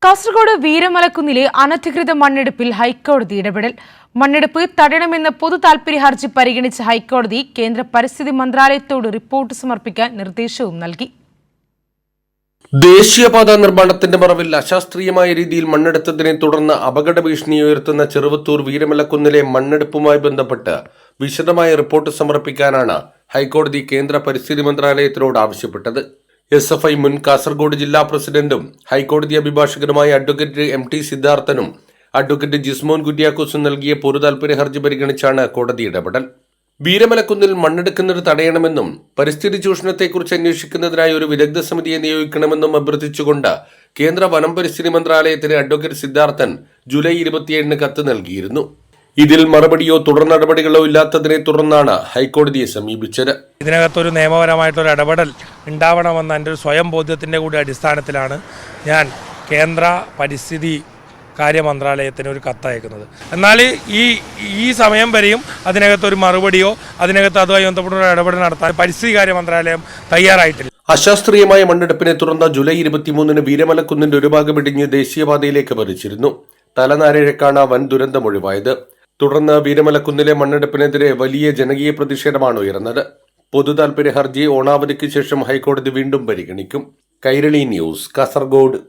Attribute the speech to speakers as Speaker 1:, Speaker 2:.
Speaker 1: കാസർഗോഡ് വീരമലക്കുന്നിലെ അനധികൃത മണ്ണെടുപ്പിൽ ഹൈക്കോടതി ഇടപെടൽ. മണ്ണെടുപ്പ് തടയണമെന്ന പൊതു താൽപര്യ ഹർജി പരിഗണിച്ച ഹൈക്കോടതി കേന്ദ്ര പരിസ്ഥിതി മന്ത്രാലയത്തോട് റിപ്പോർട്ട് സമർപ്പിക്കാൻ നിർദ്ദേശവും നൽകി.
Speaker 2: ദേശീയപാത നിർമ്മാണത്തിന്റെ മറവിൽ അശാസ്ത്രീയമായ രീതിയിൽ മണ്ണെടുത്തതിനെ തുടർന്ന് അപകട ഭീഷണി ഉയർത്തുന്ന ചെറുവത്തൂർ വീരമലക്കുന്നിലെ മണ്ണെടുപ്പുമായി ബന്ധപ്പെട്ട് വിശദമായ റിപ്പോർട്ട് സമർപ്പിക്കാനാണ് ഹൈക്കോടതി കേന്ദ്ര പരിസ്ഥിതി മന്ത്രാലയത്തിനോട് ആവശ്യപ്പെട്ടത്. SFI മുൻ കാസർഗോഡ് ജില്ലാ പ്രസിഡന്റും ഹൈക്കോടതി അഭിഭാഷകനുമായ അഡ്വക്കേറ്റ് MT സിദ്ധാർത്ഥനും അഡ്വക്കേറ്റ് ജിസ്മോൻ കുര്യാക്കോസും നൽകിയ പൊതു താൽപര്യ ഹർജി പരിഗണിച്ചാണ് കോടതി ഇടപെടൽ. വീരമലക്കുന്നിൽ മണ്ണെടുക്കുന്നത് തടയണമെന്നും പരിസ്ഥിതി ചൂഷണത്തെക്കുറിച്ച് അന്വേഷിക്കുന്നതിനായി ഒരു വിദഗ്ധ സമിതിയെ നിയോഗിക്കണമെന്നും അഭ്യർത്ഥിച്ചുകൊണ്ട് കേന്ദ്ര വനം പരിസ്ഥിതി മന്ത്രാലയത്തിന് അഡ്വക്കേറ്റ് സിദ്ധാർത്ഥൻ ജൂലൈ 27 കത്ത് നൽകിയിരുന്നു. ഇതിൽ മറുപടിയോ തുടർ നടപടികളോ ഇല്ലാത്തതിനെ തുടർന്നാണ് ഹൈക്കോടതിയെ സമീപിച്ചത്.
Speaker 3: ഇതിനകത്തൊരു നിയമപരമായിട്ടൊരു ഇടപെടൽ ഉണ്ടാവണമെന്ന എൻ്റെ ഒരു സ്വയം ബോധ്യത്തിൻ്റെ കൂടി അടിസ്ഥാനത്തിലാണ് ഞാൻ കേന്ദ്ര പരിസ്ഥിതി കാര്യ മന്ത്രാലയത്തിന് ഒരു കത്തയക്കുന്നത്. എന്നാൽ ഈ സമയം വരെയും അതിനകത്തൊരു മറുപടിയോ അതിനകത്ത് അതുമായി ബന്ധപ്പെട്ട ഒരു ഇടപെടൽ നടത്താൻ പരിസ്ഥിതി കാര്യ മന്ത്രാലയം തയ്യാറായിട്ടില്ല.
Speaker 2: അശാസ്ത്രീയമായ മണ്ണെടുപ്പിനെ തുടർന്ന് ജൂലൈ 23 വീരമലക്കുന്നിന്റെ ഒരു ഭാഗം ഇടിഞ്ഞ് ദേശീയപാതയിലേക്ക് പതിച്ചിരുന്നു. തലനാരിഴക്കാണ് വൻ ദുരന്തമൊഴിവായത്. തുടർന്ന് വീരമലക്കുന്നിലെ മണ്ണെടുപ്പിനെതിരെ വലിയ ജനകീയ പ്രതിഷേധമാണ് ഉയർന്നത്. പൊതു താൽപര്യ ഹർജി ഓണാവധിക്ക് ശേഷം ഹൈക്കോടതി വീണ്ടും പരിഗണിക്കും. കൈരളി ന്യൂസ്, കാസർഗോഡ്.